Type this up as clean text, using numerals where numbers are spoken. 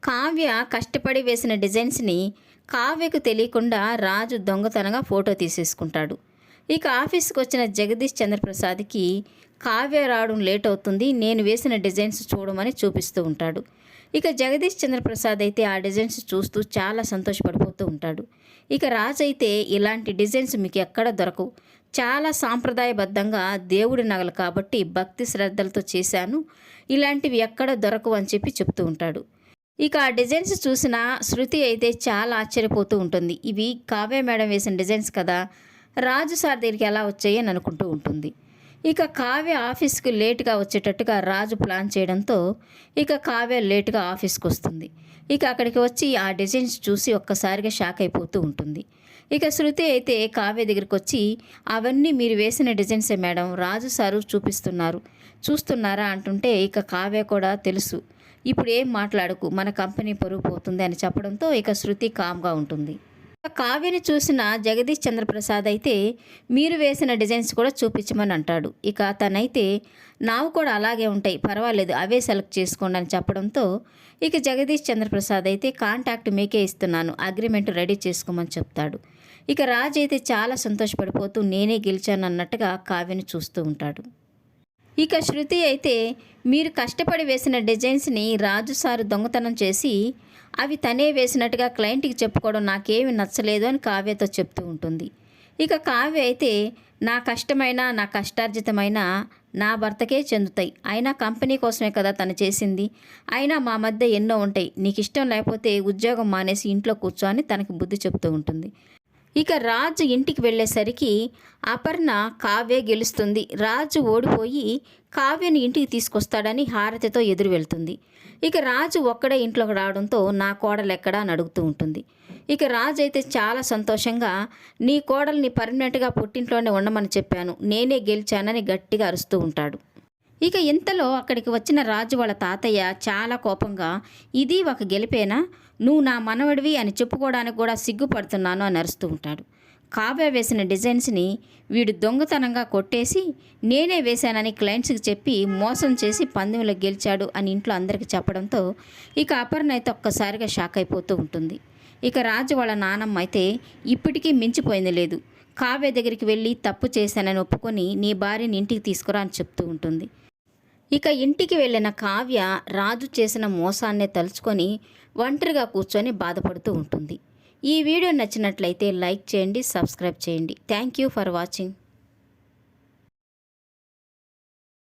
కావ్య కష్టపడి వేసిన డిజైన్స్ని కావ్యకు తెలియకుండా రాజు దొంగతనంగా ఫోటో తీసేసుకుంటాడు. ఇక ఆఫీస్కి వచ్చిన జగదీష్ చంద్రప్రసాద్కి కావ్య రావడం లేట్ అవుతుంది, నేను వేసిన డిజైన్స్ చూడమని చూపిస్తూ ఉంటాడు. ఇక జగదీష్ చంద్రప్రసాద్ అయితే ఆ డిజైన్స్ చూస్తూ చాలా సంతోషపడిపోతూ ఉంటాడు. ఇక రాజు అయితే ఇలాంటి డిజైన్స్ మీకు ఎక్కడ దొరకవు, చాలా సాంప్రదాయబద్ధంగా దేవుడి నగలు కాబట్టి భక్తి శ్రద్ధలతో చేశాను, ఇలాంటివి ఎక్కడ దొరకవు అని చెప్పి చెప్తూ ఉంటాడు. ఇక ఆ డిజైన్స్ చూసిన శృతి అయితే చాలా ఆశ్చర్యపోతూ ఉంటుంది. ఇవి కావ్య మేడం వేసిన డిజైన్స్ కదా, రాజు సార్ దగ్గరికి ఎలా వచ్చాయి అని అనుకుంటూ ఉంటుంది. ఇక కావ్య ఆఫీస్కి లేటుగా వచ్చేటట్టుగా రాజు ప్లాన్ చేయడంతో ఇక కావ్య లేటుగా ఆఫీస్కి వస్తుంది. ఇక అక్కడికి వచ్చి ఆ డిజైన్స్ చూసి ఒక్కసారిగా షాక్ అయిపోతూ ఉంటుంది. ఇక శృతి అయితే కావ్య దగ్గరికి వచ్చి, అవన్నీ మీరు వేసిన డిజైన్సే మేడం, రాజు సారు చూస్తున్నారా అంటుంటే ఇక కావ్య కూడా తెలుసు, ఇప్పుడు ఏం మాట్లాడకు, మన కంపెనీ పరువు పోతుంది అని చెప్పడంతో ఇక శృతి కామ్గా ఉంటుంది. కావ్యని చూసిన జగదీష్ చంద్రప్రసాద్ అయితే మీరు వేసిన డిజైన్స్ కూడా చూపించమని అంటాడు. ఇక తనైతే నావు కూడా అలాగే ఉంటాయి, పర్వాలేదు అవే సెలెక్ట్ చేసుకోండి అని చెప్పడంతో ఇక జగదీష్ చంద్రప్రసాద్ అయితే కాంటాక్ట్ మీకే ఇస్తున్నాను, అగ్రిమెంట్ రెడీ చేసుకోమని చెప్తాడు. ఇక రాజ్ అయితే చాలా సంతోషపడిపోతూ నేనే గెలిచాను అన్నట్టుగా కావ్యని చూస్తూ ఉంటాడు. ఇక శృతి అయితే మీరు కష్టపడి వేసిన డిజైన్స్ని రాజు సారు దొంగతనం చేసి అవి తనే వేసినట్టుగా క్లయింట్కి చెప్పుకోవడం నాకేమీ నచ్చలేదు అని కావ్యతో చెప్తూ ఉంటుంది. ఇక కావ్య అయితే నా కష్టమైన నా కష్టార్జితమైన నా భర్తకే చెందుతాయి, అయినా కంపెనీ కోసమే కదా తను చేసింది, అయినా మా మధ్య ఎన్నో ఉంటాయి, నీకు ఇష్టం లేకపోతే ఉద్యోగం మానేసి ఇంట్లో కూర్చో అని తనకి బుద్ధి చెప్తూ ఉంటుంది. ఇక రాజు ఇంటికి వెళ్ళేసరికి అపర్ణ కావ్య గెలుస్తుంది, రాజు ఓడిపోయి కావ్యని ఇంటికి తీసుకొస్తాడని హారతితో ఎదురు వెళ్తుంది. ఇక రాజు ఒక్కడే ఇంట్లోకి రావడంతో నా కోడలు ఎక్కడా అని అడుగుతూ ఉంటుంది. ఇక రాజు అయితే చాలా సంతోషంగా నీ కోడల్ని పర్మనెంట్గా పుట్టింట్లోనే ఉండమని చెప్పాను, నేనే గెలిచానని గట్టిగా అరుస్తూ ఉంటాడు. ఇక ఇంతలో అక్కడికి వచ్చిన రాజు వాళ్ళ తాతయ్య చాలా కోపంగా, ఇది ఒక గెలిపేనా, నువ్వు నా మనవడివి అని చెప్పుకోవడానికి కూడా సిగ్గుపడుతున్నాను అని అరుస్తూ ఉంటాడు. కావ్య వేసిన డిజైన్స్ని వీడు దొంగతనంగా కొట్టేసి నేనే వేశానని క్లయింట్స్కి చెప్పి మోసం చేసి పందెంలో గెలిచాడు అని ఇంట్లో అందరికీ చెప్పడంతో ఇక అపర్ణ అయితే ఒక్కసారిగా షాక్ అయిపోతూ ఉంటుంది. ఇక రాజు వాళ్ళ నానమ్మ అయితే ఇప్పటికీ మించిపోయింది లేదు, కావ్య దగ్గరికి వెళ్ళి తప్పు చేశానని ఒప్పుకొని నీ భార్యని ఇంటికి తీసుకురా అని చెప్తూ ఉంటుంది. ఇక ఇంటికి వెళ్ళిన కావ్య రాజు చేసిన మోసాన్నే తలుచుకొని ఒంటరిగా కూర్చొని బాధపడుతూ ఉంటుంది. ఈ వీడియో నచ్చినట్లయితే లైక్ చేయండి, సబ్స్క్రైబ్ చేయండి. Thank you for watching.